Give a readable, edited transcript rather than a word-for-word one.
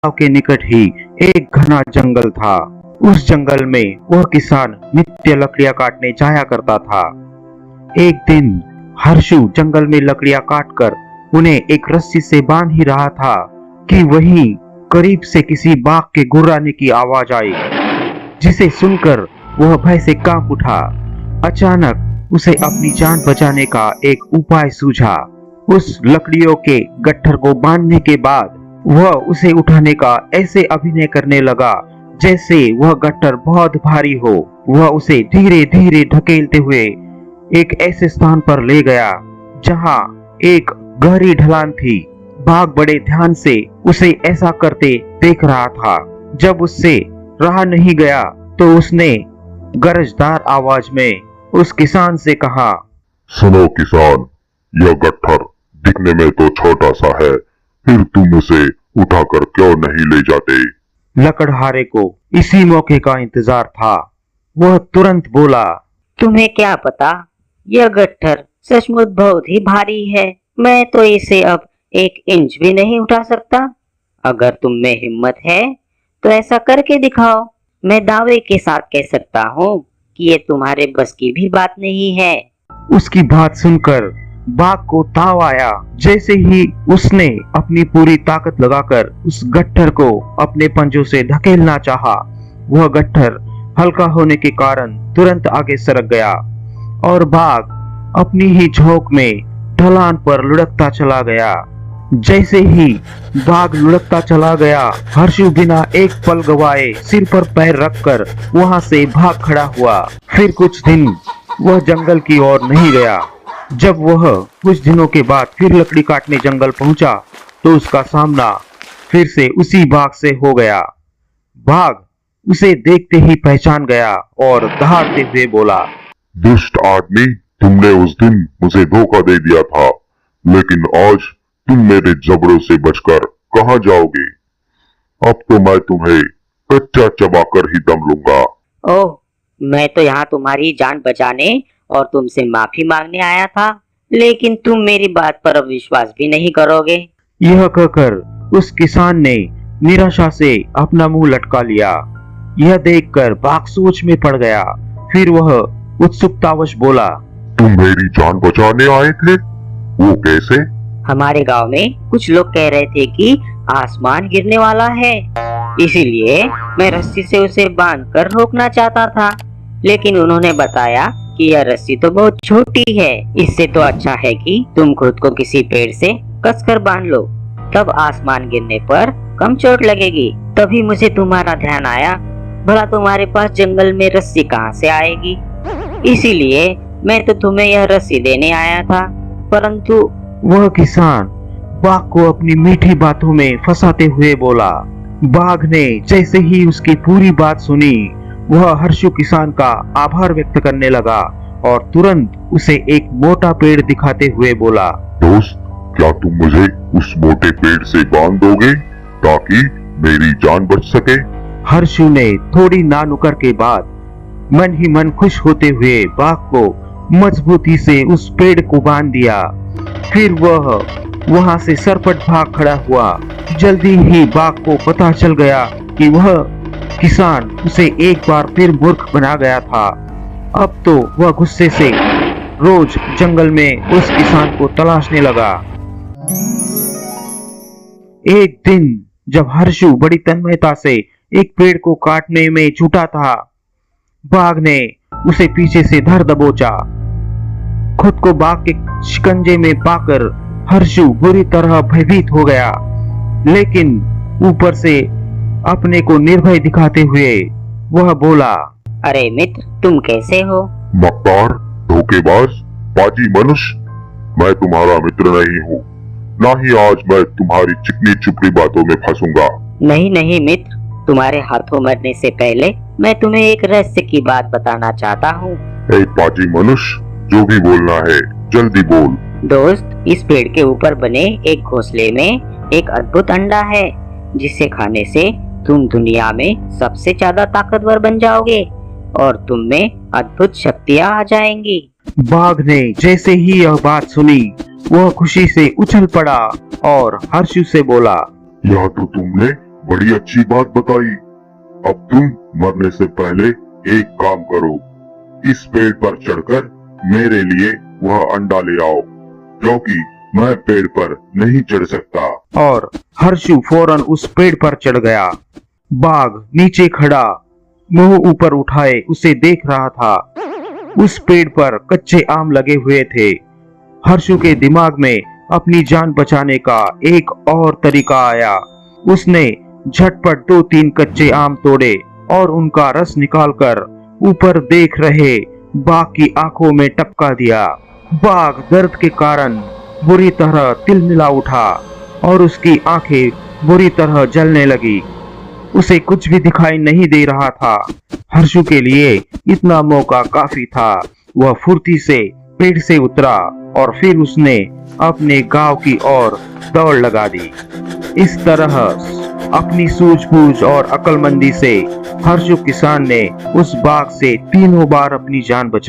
गांव के निकट ही एक घना जंगल था। उस जंगल में वह किसान नित्य लकड़ियां काटने जाया करता था। एक दिन हर्षु जंगल में लकड़ियां काटकर उन्हें एक रस्सी से बांध ही रहा था कि वहीं करीब से किसी बाघ के गुर्राने की आवाज आई, जिसे सुनकर वह भय से कांप उठा। अचानक उसे अपनी जान बचाने का एक उपाय सूझा। उस लकड़ियों के गट्ठर को बांधने के बाद वह उसे उठाने का ऐसे अभिनय करने लगा जैसे वह गट्ठर बहुत भारी हो। वह उसे धीरे धीरे ढकेलते हुए एक ऐसे स्थान पर ले गया जहां एक गहरी ढलान थी। बाघ बड़े ध्यान से उसे ऐसा करते देख रहा था। जब उससे रहा नहीं गया तो उसने गरजदार आवाज में उस किसान से कहा, सुनो किसान, यह गट्ठर दिखने में तो छोटा सा है, फिर तुम उसे उठाकर क्यों नहीं ले जाते? लकड़हारे को इसी मौके का इंतजार था। वह तुरंत बोला, तुम्हें क्या पता, यह गट्ठर सचमुच बहुत ही भारी है। मैं तो इसे अब 1 इंच भी नहीं उठा सकता। अगर तुम में हिम्मत है तो ऐसा करके दिखाओ। मैं दावे के साथ कह सकता हूँ कि ये तुम्हारे बस की भी बात नहीं है। उसकी बात सुनकर बाघ को ताव आया। जैसे ही उसने अपनी पूरी ताकत लगाकर उस गट्ठर को अपने पंजों से धकेलना चाहा, वह गट्ठर हल्का होने के कारण तुरंत आगे सरक गया और बाघ अपनी ही झोंक में ढलान पर लुढ़कता चला गया। जैसे ही बाघ लुढ़कता चला गया, हर्षु बिना एक पल गवाए सिर पर पैर रखकर वहां से भाग खड़ा हुआ। फिर कुछ दिन वह जंगल की ओर नहीं गया। जब वह कुछ दिनों के बाद फिर लकड़ी काटने जंगल पहुंचा तो उसका सामना फिर से उसी बाघ से हो गया। बाघ उसे देखते ही पहचान गया और दहाड़ते हुए बोला, दुष्ट आदमी, तुमने उस दिन मुझे धोखा दे दिया था, लेकिन आज तुम मेरे जबड़ों से बचकर कहाँ जाओगे? अब तो मैं तुम्हें कच्चा चबाकर ही दम लूंगा। ओह, मैं तो यहाँ तुम्हारी जान बचाने और तुमसे माफी मांगने आया था, लेकिन तुम मेरी बात पर अब विश्वास भी नहीं करोगे। यह कहकर उस किसान ने निराशा से अपना मुंह लटका लिया। यह देखकर बाघ सोच में पड़ गया। फिर वह उत्सुकतावश बोला, तुम मेरी जान बचाने आए थे? वो कैसे? हमारे गांव में कुछ लोग कह रहे थे कि आसमान गिरने वाला है, इसीलिए मैं रस्सी से उसे बांधकर रोकना चाहता था, लेकिन उन्होंने बताया कि यह रस्सी तो बहुत छोटी है। इससे तो अच्छा है कि तुम खुद को किसी पेड़ से कसकर बांध लो, तब आसमान गिरने पर कम चोट लगेगी। तभी मुझे तुम्हारा ध्यान आया, भला तुम्हारे पास जंगल में रस्सी कहाँ से आएगी? इसीलिए मैं तो तुम्हें यह रस्सी देने आया था। परंतु वह किसान बाघ को अपनी मीठी बातों में फंसाते हुए बोला। बाघ ने जैसे ही उसकी पूरी बात सुनी, वह हर्षु किसान का आभार व्यक्त करने लगा और तुरंत उसे एक मोटा पेड़ दिखाते हुए बोला, दोस्त, क्या तुम मुझे उस मोटे पेड़ से बांध दोगे ताकि मेरी जान बच सके? हर्षु ने थोड़ी नानुकर के बाद मन ही मन खुश होते हुए बाघ को मजबूती से उस पेड़ को बांध दिया। फिर वह वहां से सरपट भाग खड़ा हुआ। जल्दी ही बाघ को पता चल गया कि वह किसान उसे एक बार फिर मूर्ख बना गया था। अब तो वह गुस्से से रोज जंगल में उस किसान को तलाशने लगा। एक दिन जब हर्षु बड़ी तन्मयता से एक पेड़ को काटने में जुटा था, बाघ ने उसे पीछे से धर दबोचा। खुद को बाघ के शिकंजे में पाकर हर्षु बुरी तरह भयभीत हो गया, लेकिन ऊपर से अपने को निर्भय दिखाते हुए वह बोला, अरे मित्र, तुम कैसे हो? मक्कार, धोखेबाज, बाजी मनुष्य, मैं तुम्हारा मित्र नहीं हूँ, ना ही आज मैं तुम्हारी चिकनी चुपड़ी बातों में फंसूंगा। नहीं नहीं मित्र, तुम्हारे हाथों मरने से पहले मैं तुम्हें एक रहस्य की बात बताना चाहता हूँ। एक बाजी मनुष्य, जो भी बोलना है जल्दी बोल। दोस्त, इस पेड़ के ऊपर बने एक घोंसले में एक अद्भुत अंडा है, जिसे खाने से तुम दुनिया में सबसे ज्यादा ताकतवर बन जाओगे और तुम में अद्भुत शक्तियाँ आ जाएंगी। बाघ ने जैसे ही यह बात सुनी, वह खुशी से उछल पड़ा और हर्षु से बोला, यह तो तुमने बड़ी अच्छी बात बताई। अब तुम मरने से पहले एक काम करो, इस पेड़ पर चढ़कर मेरे लिए वह अंडा ले आओ, क्योंकि मैं पेड़ पर नहीं चढ़ सकता। और हर्षु फौरन उस पेड़ पर चढ़ गया। बाघ नीचे खड़ा मुंह ऊपर उठाए उसे देख रहा था। उस पेड़ पर कच्चे आम लगे हुए थे। हर्षु के दिमाग में अपनी जान बचाने का एक और तरीका आया। उसने झटपट 2-3 कच्चे आम तोड़े और उनका रस निकालकर ऊपर देख रहे बाघ की आंखों में टपका दिया। बाघ दर्द के कारण बुरी तरह तिलमिला उठा और उसकी आंखें बुरी तरह जलने लगी। उसे कुछ भी दिखाई नहीं दे रहा था। हर्षु के लिए इतना मौका काफी था। वह फुर्ती से पेड़ से उतरा और फिर उसने अपने गांव की ओर दौड़ लगा दी। इस तरह अपनी सूझबूझ और अक्लमंदी से हर्षु किसान ने उस बाघ से 3 बार अपनी जान बचाई।